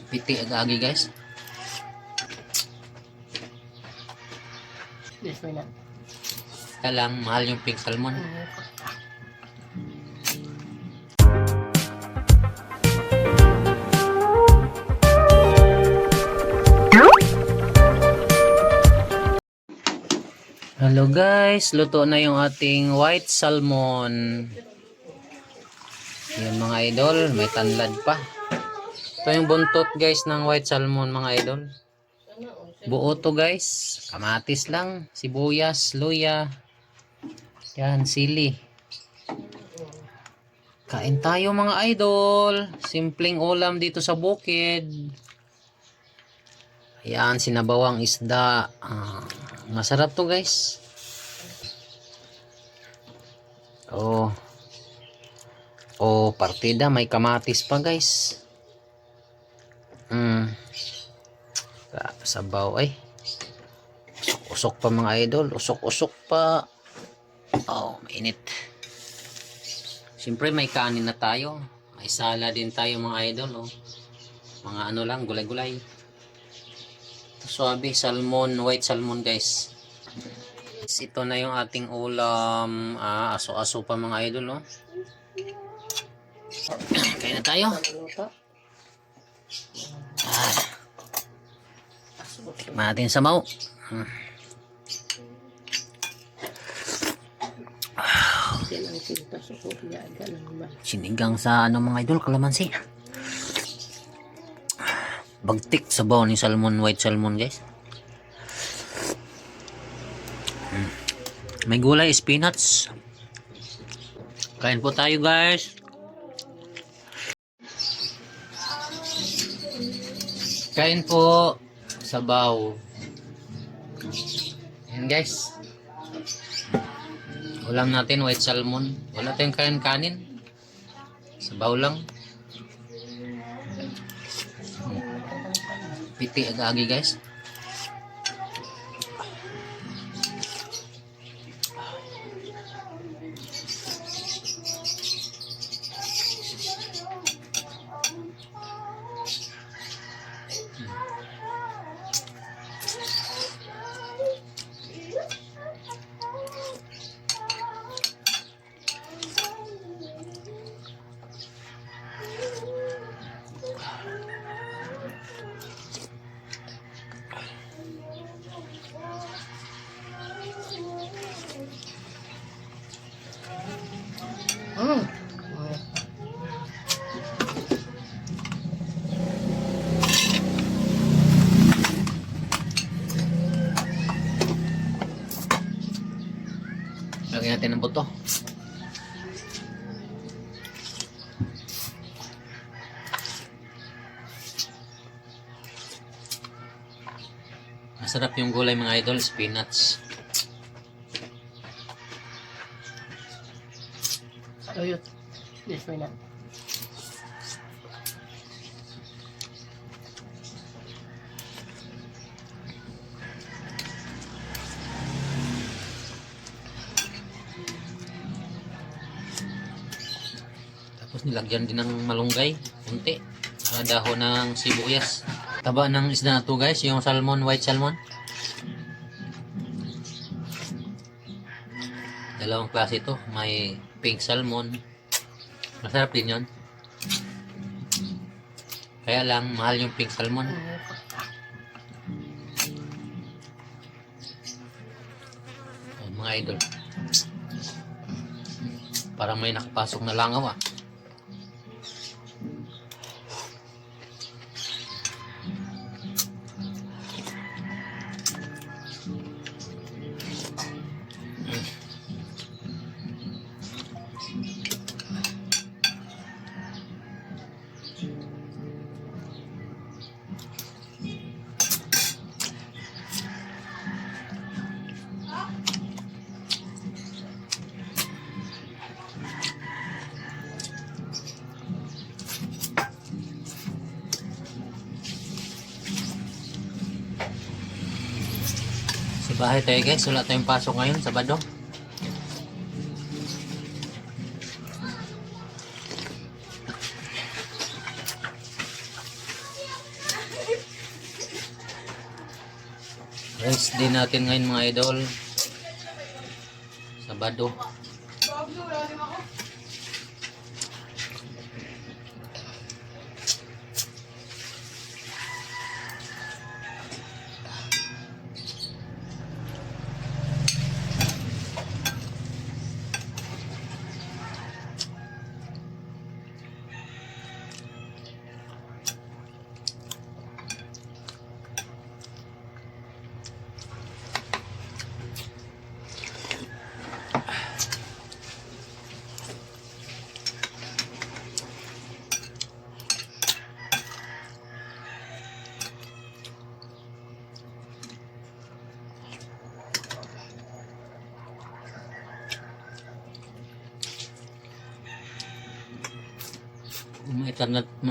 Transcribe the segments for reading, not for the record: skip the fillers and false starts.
Piti agi guys. Yes, why not? Kaya lang, mahal yung pink salmon. Hello guys, luto na yung ating white salmon. Yan mga idol, may tanlad pa. Ito yung buntot guys ng white salmon mga idol. Buo to guys, kamatis lang, sibuyas, luya, yan, sili. Kain tayo mga idol, simpleng ulam dito sa bukid. Ayan, sinabawang isda. Masarap to guys. Oh, partida, may kamatis pa guys. Sabaw ay. Usok-usok pa mga idol, usok-usok pa. Oh, mainit. Siyempre may kanin na tayo. May sala din tayo mga idol. Oh. Mga ano lang, gulay-gulay. Suabe, salmon, white salmon guys. Ito na yung ating ulam. Aso-aso pa mga idol. Oh. Kain na tayo. Tikman natin sa mau. Sinigang sa ano mga idol, kalamansi. Bagtik sabaw ni salmon, white salmon guys. May gulay, spinach. Kain po tayo guys. Kain po, sabaw. Yan guys. Ulam natin white salmon. Wala tayong kanin. Sabaw lang. Piti agi guys. Lagyan natin ng buto. Masarap yung gulay mga idol, spinach. Ayun. Yes, why not? Tapos nilagyan din ng malunggay, kunti. Dahon ng sibuyas. Taba ng isda na to guys, yung salmon, white salmon. Dalawang klase ito, may pink salmon. Masarap din yun. Kaya lang, mahal yung pink salmon. Oh, mga idol. Parang may nakapasok na langaw . Bahay tayo guys, wala tayong pasok ngayon, Sabado. Rest day natin ngayon mga idol. Sabado.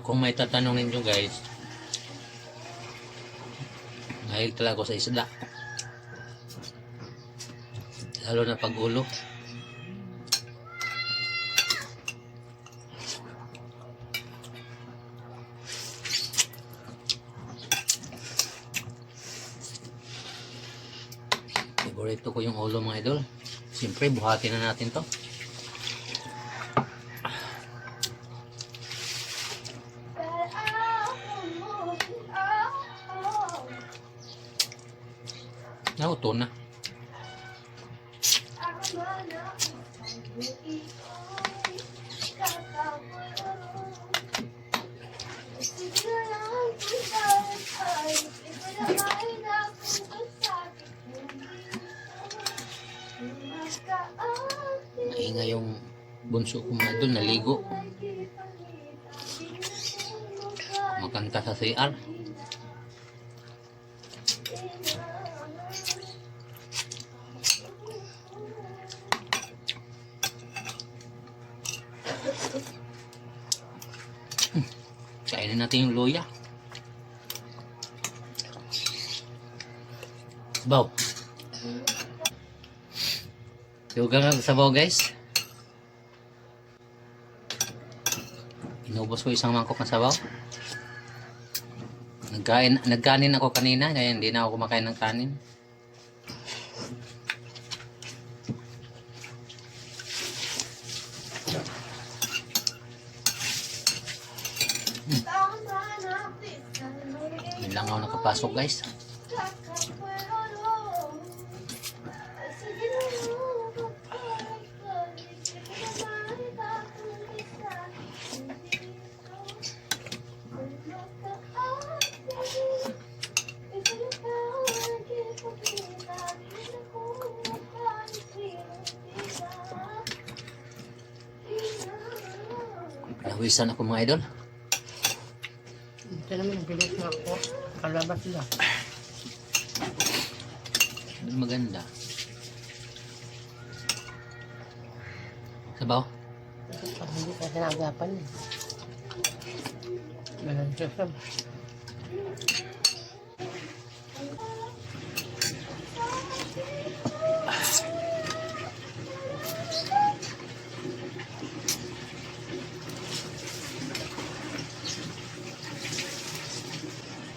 Kung may tatanong ninyo guys, dahil talaga ako sa isda, lalo na pag ulo. Favorito ko yung ulo mga idol. Siyempre buhatin na natin to. Nauto na. Naingay yung bunso ko mga idol, naligo. Makanta sa CR. Kainin natin yung luya. Sabaw. Tugang ang sabaw guys. Inubos ko isang mangkok ng sabaw. Nagkanin ako kanina, kaya hindi na ako kumakain ng kanin. Yun lang ako nakapasok guys. Nawisan ako mga idol. Ito naman, bilis na ako. Kalabas sila. Maganda. Sabaw. Pag hindi ka sinagapan eh. Ganun siya sab.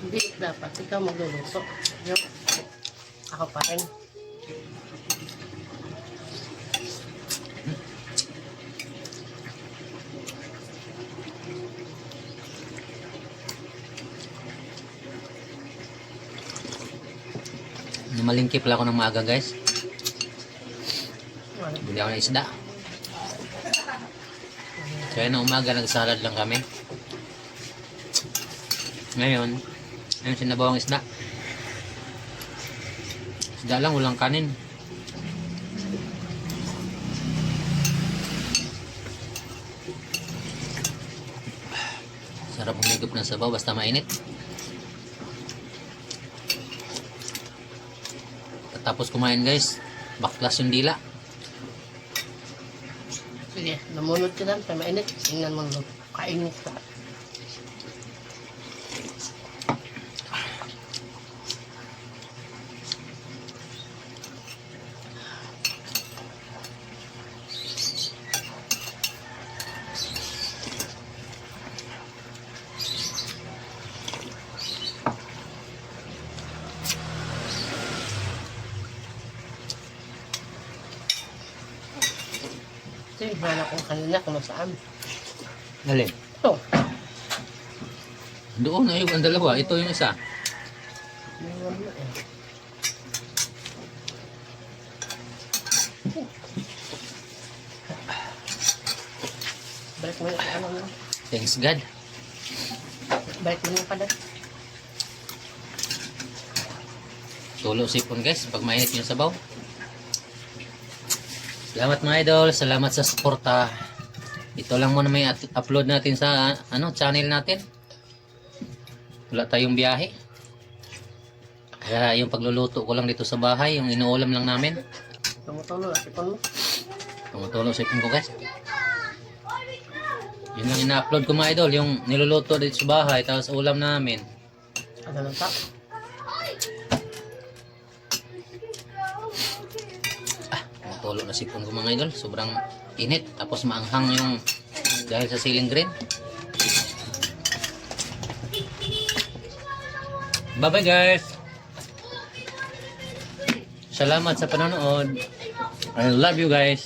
Hindi dapat ikaw magluluto. Yung ako pa rin. Namalingkip lang ako ng maaga guys. Wala. Bili ako ng isda. Kaya na umaga nagsalad lang kami. Ngayon, ayun sinabaw ang isda. Isda lang, walang kanin. Sarap umigop ng sabaw basta mainit. Tapos kumain guys, baklas yung dila. Sige, namunod ka lang sa mainit. Tingnan mo, kainit ka. Ito yung hanap ko kanina kung saan. Alin? Ito. Doon na yung dalawa. Ito yung isa. Mayroon na eh. Balik mo yung ano mo. Thanks God. Balik mo yung padat. Tulo sipon guys. Pag mainit yung sabaw. Salamat mga idol. Salamat sa suporta. Ito lang muna may upload natin sa channel natin. Wala tayong biyahe. Kaya yung pagluluto ko lang dito sa bahay. Yung inuulam lang namin. Tumutulo na sipon mo. Tumutulo sipon ko guys. Yun lang ina-upload ko mga idol. Yung niluluto dito sa bahay. Tapos ulam namin. Ano lang ta? Tumutulo na sipon ko mga idol. Sobrang init. Tapos maanghang yung dahil sa ceiling green. Bye bye guys. Salamat sa panonood. I love you guys.